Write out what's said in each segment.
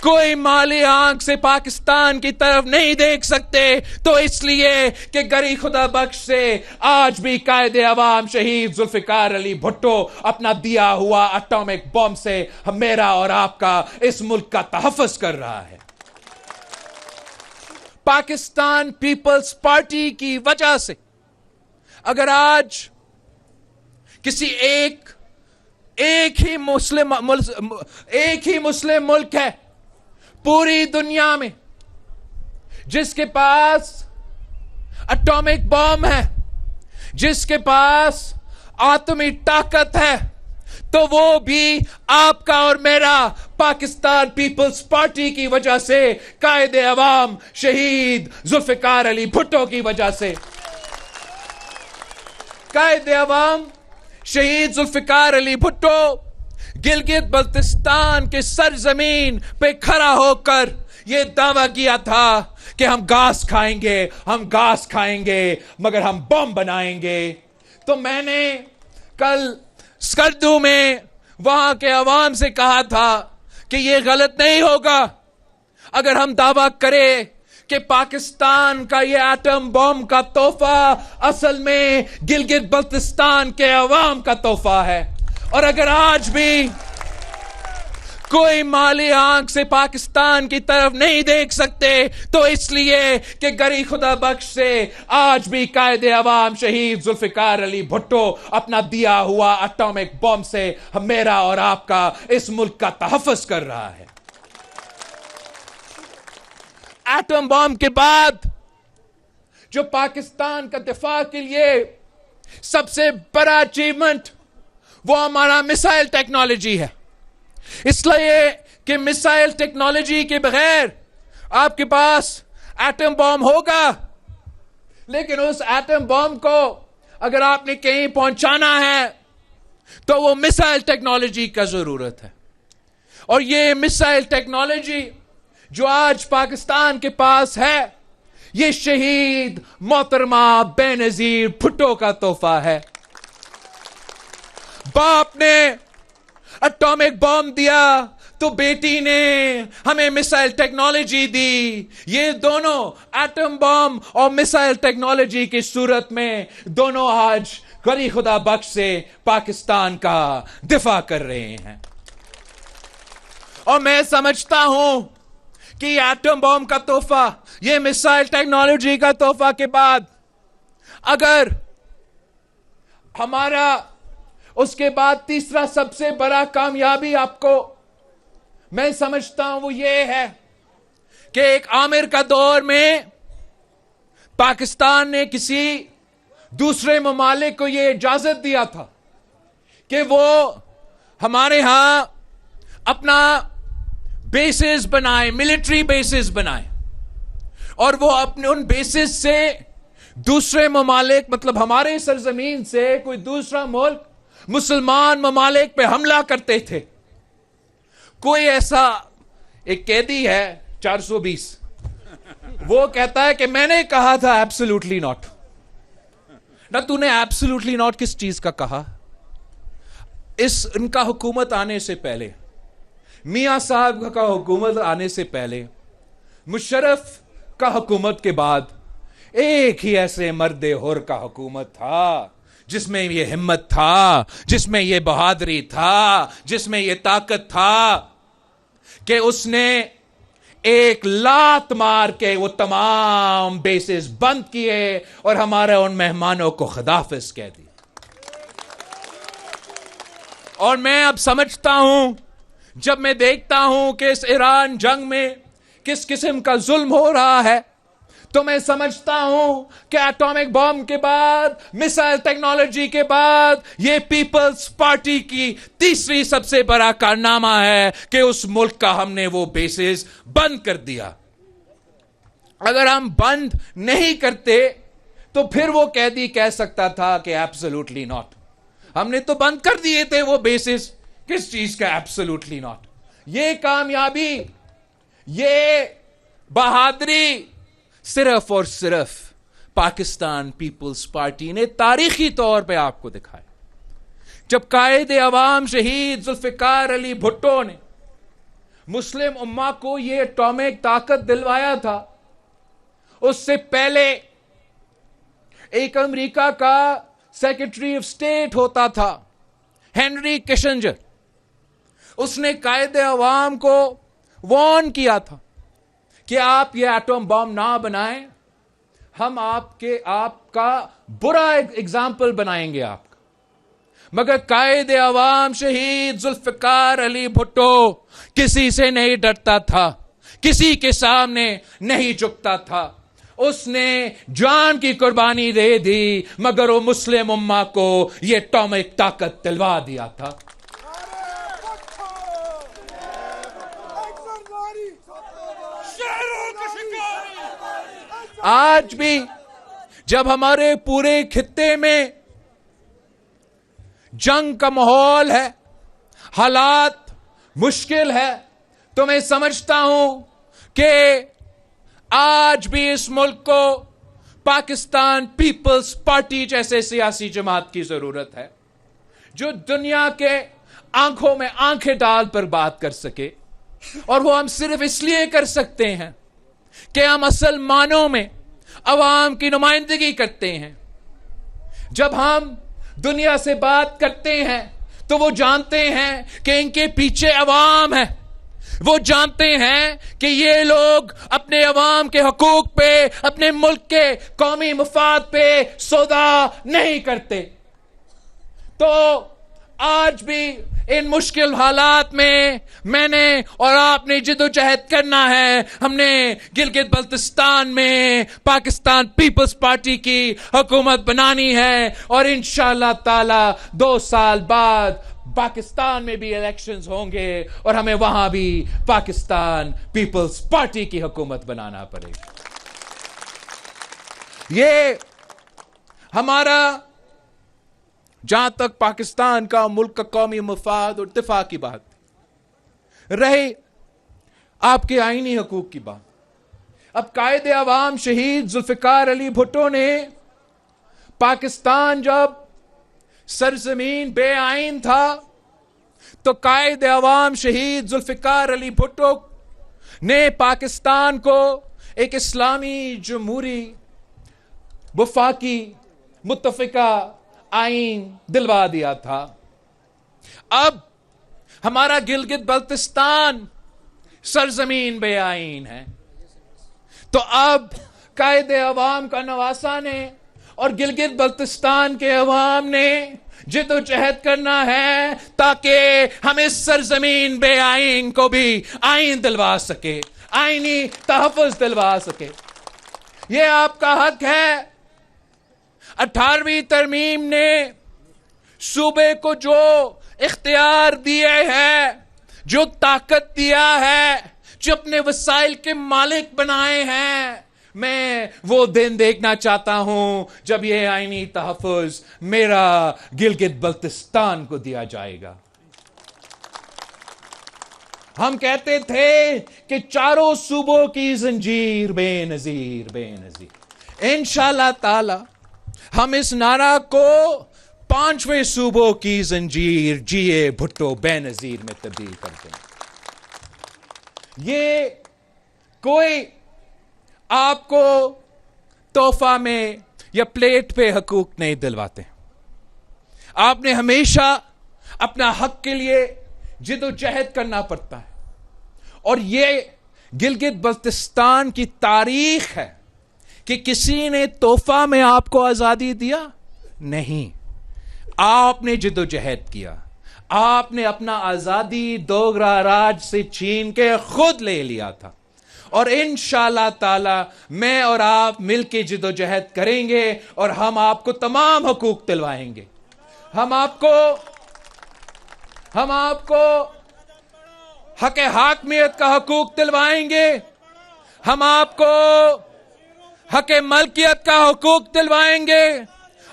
कोई माली आंख से पाकिस्तान की तरफ नहीं देख सकते, तो इसलिए कि गरी खुदा बख्श से आज भी कायदे अवाम शहीद जुल्फिकार अली भुट्टो अपना दिया हुआ एटॉमिक बॉम्ब से मेरा और आपका इस मुल्क का तहफ़्फ़ुज़ कर रहा है। पाकिस्तान पीपल्स पार्टी की वजह से अगर आज किसी एक ही मुस्लिम मुल्क है पूरी दुनिया में जिसके पास एटॉमिक बॉम्ब है, जिसके पास आतमी ताकत है, तो वो भी आपका और मेरा पाकिस्तान पीपल्स पार्टी की वजह से, कायदे अवाम शहीद जुल्फिकार अली भुट्टो की वजह से। कायदे अवाम शहीद जुल्फिकार अली भुट्टो गिलगित बल्तिस्तान के सरजमीन पे खड़ा होकर यह दावा किया था कि हम घास खाएंगे मगर हम बम बनाएंगे। तो मैंने कल स्कर्दू में वहां के अवाम से कहा था कि यह गलत नहीं होगा अगर हम दावा करें कि पाकिस्तान का यह एटम बम का तोहफा असल में गिलगित बल्तिस्तान के अवाम का तोहफा है। और अगर आज भी कोई माली आंख से पाकिस्तान की तरफ नहीं देख सकते, तो इसलिए कि गरी खुदा बख्श से आज भी कायदे अवाम शहीद जुल्फिकार अली भुट्टो अपना दिया हुआ एटॉमिक बॉम्ब से मेरा और आपका इस मुल्क का तहफ़्फ़ुज़ कर रहा है। एटम बॉम्ब के बाद जो पाकिस्तान का दिफा के लिए सबसे बड़ा अचीवमेंट वो हमारा मिसाइल टेक्नोलॉजी है। इसलिए कि मिसाइल टेक्नोलॉजी के बगैर आपके पास एटम बॉम्ब होगा, लेकिन उस एटम बॉम्ब को अगर आपने कहीं पहुंचाना है तो वो मिसाइल टेक्नोलॉजी का जरूरत है। और ये मिसाइल टेक्नोलॉजी जो आज पाकिस्तान के पास है, ये शहीद मोहतरमा बेनजीर भुट्टो का तोहफा है। बाप ने एटॉमिक बॉम्ब दिया तो बेटी ने हमें मिसाइल टेक्नोलॉजी दी। ये दोनों एटम बॉम्ब और मिसाइल टेक्नोलॉजी की सूरत में दोनों आज गरी खुदा बख्श से पाकिस्तान का दिफा कर रहे हैं। और मैं समझता हूं कि एटम बॉम्ब का तोहफा, ये मिसाइल टेक्नोलॉजी का तोहफा के बाद अगर हमारा उसके बाद तीसरा सबसे बड़ा कामयाबी आपको मैं समझता हूं वो ये है कि एक आमिर का दौर में पाकिस्तान ने किसी दूसरे ममालिक को यह इजाजत दिया था कि वो हमारे यहां अपना बेसिस बनाए, मिलिट्री बेसिस बनाए, और वो अपने उन बेसिस से दूसरे ममालिक, मतलब हमारे सरजमीन से कोई दूसरा मुल्क मुसलमान ममालिक पे हमला करते थे। कोई ऐसा एक कैदी है 420, वो कहता है कि मैंने कहा था एब्सोल्युटली नॉट। ना तूने एब्सोल्युटली नॉट किस चीज का कहा? इस इनका हुकूमत आने से पहले, मियां साहब का हुकूमत आने से पहले, मुशर्रफ का हुकूमत के बाद एक ही ऐसे मर्दे हुर का हुकूमत था जिसमें ये हिम्मत था, जिसमें ये बहादुरी था, जिसमें ये ताकत था कि उसने एक लात मार के वो तमाम बेसिस बंद किए और हमारे उन मेहमानों को खुदाफिज कह दी। और मैं अब समझता हूं, जब मैं देखता हूं कि इस ईरान जंग में किस किस्म का जुल्म हो रहा है, तो मैं समझता हूं कि एटॉमिक बॉम्ब के बाद, मिसाइल टेक्नोलॉजी के बाद, यह पीपल्स पार्टी की तीसरी सबसे बड़ा कारनामा है कि उस मुल्क का हमने वो बेसिस बंद कर दिया। अगर हम बंद नहीं करते तो फिर वो कैदी कह सकता था कि एब्सोल्युटली नॉट। हमने तो बंद कर दिए थे वो बेसिस, किस चीज का एब्सोल्युटली नॉट। ये कामयाबी, ये बहादुरी सिर्फ और सिर्फ पाकिस्तान पीपल्स पार्टी ने तारीखी तौर पे आपको दिखाया। जब कायदे अवाम शहीद जुल्फिकार अली भुट्टो ने मुस्लिम उम्मा को ये एटॉमिक ताकत दिलवाया था, उससे पहले एक अमेरिका का सेक्रेटरी ऑफ स्टेट होता था, हेनरी किसिंजर। उसने कायदे अवाम को वार्न किया था कि आप ये एटम बम ना बनाएं, हम आपका बुरा एग्जाम्पल बनाएंगे आपका। मगर कायदे अवाम शहीद जुल्फिकार अली भुट्टो किसी से नहीं डरता था, किसी के सामने नहीं झुकता था। उसने जान की कुर्बानी दे दी, मगर वो मुस्लिम उम्मा को ये एटॉमिक ताकत दिलवा दिया था। आज भी जब हमारे पूरे खित्ते में जंग का माहौल है, हालात मुश्किल है, तो मैं समझता हूं कि आज भी इस मुल्क को पाकिस्तान पीपल्स पार्टी जैसे सियासी जमात की जरूरत है, जो दुनिया के आंखों में आंखें डाल पर बात कर सके। और वो हम सिर्फ इसलिए कर सकते हैं कि हम असल मानों में अवाम की नुमाइंदगी करते हैं। जब हम दुनिया से बात करते हैं तो वो जानते हैं कि इनके पीछे अवाम है, वो जानते हैं कि ये लोग अपने अवाम के हकूक पे, अपने मुल्क के कौमी मुफाद पे सौदा नहीं करते। तो आज भी इन मुश्किल हालात में मैंने और आपने जिद्दोजहद करना है। हमने गिलगित बल्तिस्तान में पाकिस्तान पीपल्स पार्टी की हुकूमत बनानी है, और इंशाअल्लाह ताला 2 साल बाद पाकिस्तान में भी इलेक्शंस होंगे और हमें वहां भी पाकिस्तान पीपल्स पार्टी की हुकूमत बनाना पड़ेगा। ये हमारा, जहां तक पाकिस्तान का मुल्क का कौमी मफाद और दिफा की बात रहे, आपके आईनी हकूक की बात। अब कायदे अवाम शहीद जुल्फिकार अली भुट्टो ने पाकिस्तान जब सरजमीन बेआइन था, तो कायदे अवाम शहीद जुल्फिकार अली भुट्टो ने पाकिस्तान को एक इस्लामी जमहूरी वफाकी मुत्तफिका आइन दिलवा दिया था। अब हमारा गिलगित बल्तिस्तान सरजमीन बेआइन है, तो अब कायदे अवाम का नवासा ने और गिलगित बल्तिस्तान के अवाम ने जिद्दोजहद करना है ताकि हम इस सरजमीन बेआइन को भी आइन दिलवा सके, आईनी तहफ़्फ़ुज़ दिलवा सके। ये आपका हक है। 18वीं तरमीम ने सूबे को जो इख्तियार दिए हैं, जो ताकत दिया है, जो अपने वसाइल के मालिक बनाए हैं, मैं वो दिन देखना चाहता हूं जब ये आईनी तहफ़्फ़ुज़ मेरा गिलगित बल्तिस्तान को दिया जाएगा। हम कहते थे कि चारों सूबों की जंजीर बेनजीर बेनजीर। इंशाअल्लाह ताला हम इस नारा को 5वें सूबों की जंजीर जिए भुट्टो बेनजीर में तब्दील कर दें। ये कोई आपको तोहफा में या प्लेट पे हकूक नहीं दिलवाते। आपने हमेशा अपना हक के लिए जिद्दोजहद करना पड़ता है, और ये गिलगित बल्तिस्तान की तारीख है कि किसी ने तोहफा में आपको आजादी दिया नहीं, आपने जिद्दोजहद किया, आपने अपना आजादी दोगरा राज से छीन के खुद ले लिया था। और इंशाअल्लाह ताला मैं और आप मिलके जिद्दोजहद करेंगे और हम आपको तमाम हकूक दिलवाएंगे। हम आपको हक हाकमियत का हकूक दिलवाएंगे, हम आपको हक मलकियत का हकूक दिलवाएंगे,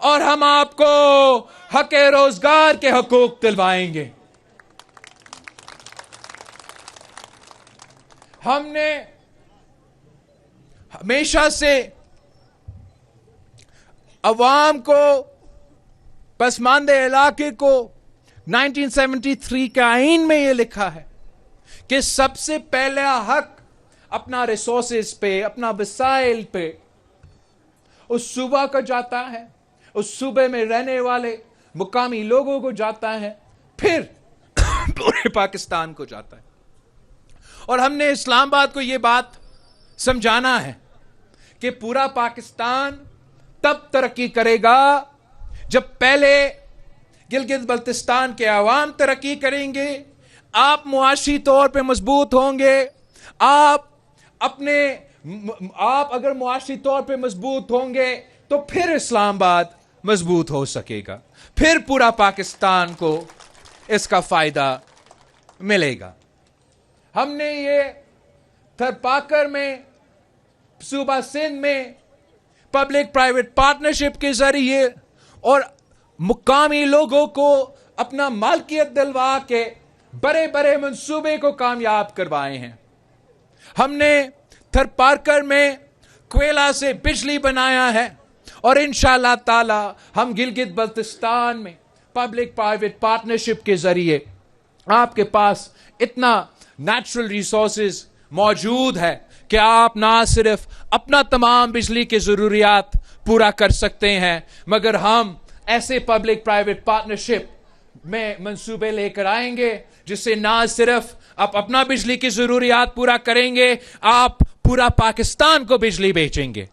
और हम आपको हक रोजगार के हकूक दिलवाएंगे। हमने हमेशा से अवाम को, पसमानदे इलाके को 1973 के आईन में यह लिखा है कि सबसे पहला हक अपना रिसोर्सेज पे, अपना वसाइल पे उस सूबा को जाता है, उस सूबे में रहने वाले मुकामी लोगों को जाता है, फिर पूरे पाकिस्तान को जाता है। और हमने इस्लामाबाद को यह बात समझाना है कि पूरा पाकिस्तान तब तरक्की करेगा जब पहले गिलगित बल्तिस्तान के अवाम तरक्की करेंगे, आप मुआशी तौर पे मजबूत होंगे, आप अगर मुआशी तौर पे मजबूत होंगे तो फिर इस्लामाबाद मजबूत हो सकेगा, फिर पूरा पाकिस्तान को इसका फायदा मिलेगा। हमने ये थरपाकर में, सूबा सिंध में पब्लिक प्राइवेट पार्टनरशिप के जरिए और मुकामी लोगों को अपना मालकियत दिलवा के बड़े बड़े मंसूबे को कामयाब करवाए हैं। हमने थरपाकर में कोयला से बिजली बनाया है और इंशाअल्लाह ताला हम गिलगित बल्तिस्तान में पब्लिक प्राइवेट पार्टनरशिप के जरिए आपके पास इतना नेचुरल रिसोर्सेज मौजूद है कि आप ना सिर्फ अपना तमाम बिजली की जरूरियात पूरा कर सकते हैं, मगर हम ऐसे पब्लिक प्राइवेट पार्टनरशिप में मंसूबे लेकर आएंगे जिससे ना सिर्फ आप अपना बिजली की जरूरियात पूरा करेंगे, आप पूरा पाकिस्तान को बिजली बेचेंगे।